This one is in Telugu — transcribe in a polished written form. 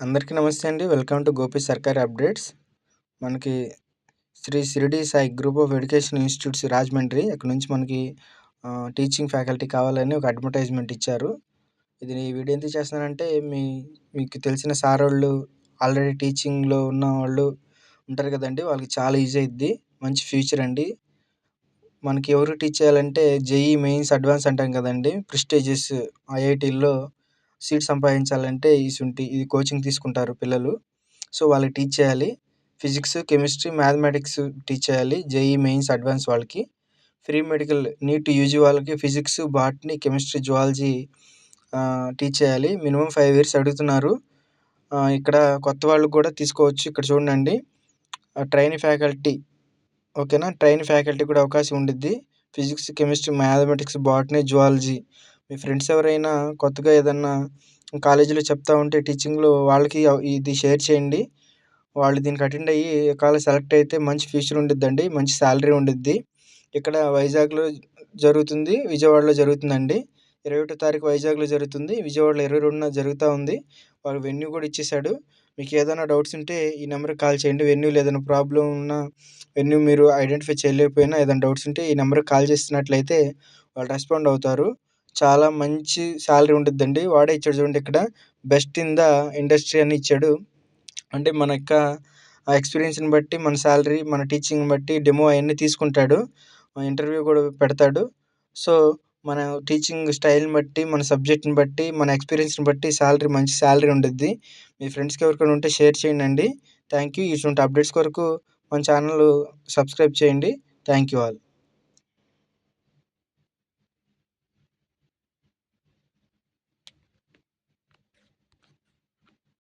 అందరికీ నమస్తే అండి. Welcome to Gopi Sarkari updates. మనకి Shri Shirdi Sai group of education institutes Rajahmundry అక్కడ నుంచి మనకి టీచింగ్ ఫ్యాకల్టీ కావాలని ఒక అడ్వర్టైజ్మెంట్ ఇచ్చారు. ఈ వీడియో ఎందుకు చేస్తున్నానంటే మీకు తెలిసిన సారోళ్ళు ఆల్రెడీ టీచింగ్లో ఉన్న వాళ్ళు ఉంటారు కదండి, వాళ్ళకి చాలా ఈజీ అయ్యిద్ది. మంచి ఫ్యూచర్ అండి. మనకి ఎవరు టీచ్ చేయాలంటే జేఈ మెయిన్స్ అడ్వాన్స్ అంటాం కదండి, ప్రెస్టీజియస్ ఐఐటీల్లో సీట్ సంపాదించాలంటే ఇది కోచింగ్ తీసుకుంటారు పిల్లలు. సో వాళ్ళకి టీచ్ చేయాలి. ఫిజిక్స్, కెమిస్ట్రీ, మ్యాథమెటిక్స్ టీచ్ చేయాలి. జేఈ మెయిన్స్ అడ్వాన్స్ వాళ్ళకి. ఫ్రీ మెడికల్ నీట్ యూజీ వాళ్ళకి physics, botany, chemistry, zoology teach చేయాలి. మినిమం 5 ఇయర్స్ అడుగుతున్నారు. ఇక్కడ కొత్త వాళ్ళు కూడా తీసుకోవచ్చు. ఇక్కడ చూడండి, ట్రైనీ ఫ్యాకల్టీ, ఓకేనా. ట్రైన్ ఫ్యాకల్టీ కూడా అవకాశం ఉండిద్ది. Physics, chemistry, mathematics, botany, zoology. మీ ఫ్రెండ్స్ ఎవరైనా కొత్తగా ఏదన్నా కాలేజీలో చెప్తా ఉంటే టీచింగ్లో వాళ్ళకి ఇది షేర్ చేయండి. వాళ్ళు దీనికి అటెండ్ అయ్యి ఒకవేళ సెలెక్ట్ అయితే మంచి ఫ్యూచర్ ఉండిద్దండి, మంచి శాలరీ ఉండిద్ది. ఇక్కడ వైజాగ్లో జరుగుతుంది, విజయవాడలో జరుగుతుందండి. 21 తారీఖు వైజాగ్లో జరుగుతుంది, విజయవాడలో 22న జరుగుతూ ఉంది. వాళ్ళు వెన్యూ కూడా ఇచ్చేశాడు. మీకు ఏదైనా డౌట్స్ ఉంటే ఈ నెంబర్కి కాల్ చేయండి. వెన్యూలో ఏదైనా ప్రాబ్లం ఉన్నా, వెన్యూ మీరు ఐడెంటిఫై చేయలేకపోయినా, ఏదైనా డౌట్స్ ఉంటే ఈ నెంబర్కి కాల్ చేసినట్లయితే వాళ్ళు రెస్పాండ్ అవుతారు. చాలా మంచి శాలరీ ఉండిద్దండి. వాడే ఇచ్చాడు చూడండి, ఇక్కడ బెస్ట్ ఇన్ ద ఇండస్ట్రీ అని ఇచ్చాడు. అంటే మన యొక్క ఎక్స్పీరియన్స్ని బట్టి మన శాలరీ, మన టీచింగ్ని బట్టి డెమో అవన్నీ తీసుకుంటాడు. ఇంటర్వ్యూ కూడా పెడతాడు. సో మన టీచింగ్ స్టైల్ని బట్టి, మన సబ్జెక్ట్ని బట్టి, మన ఎక్స్పీరియన్స్ని బట్టి మంచి శాలరీ ఉండిద్ది. మీ ఫ్రెండ్స్కి ఎవరికైనా ఉంటే షేర్ చేయండి. Thank you. ఇటువంటి అప్డేట్స్ కొరకు మన ఛానల్ సబ్స్క్రైబ్ చేయండి. Thank you all.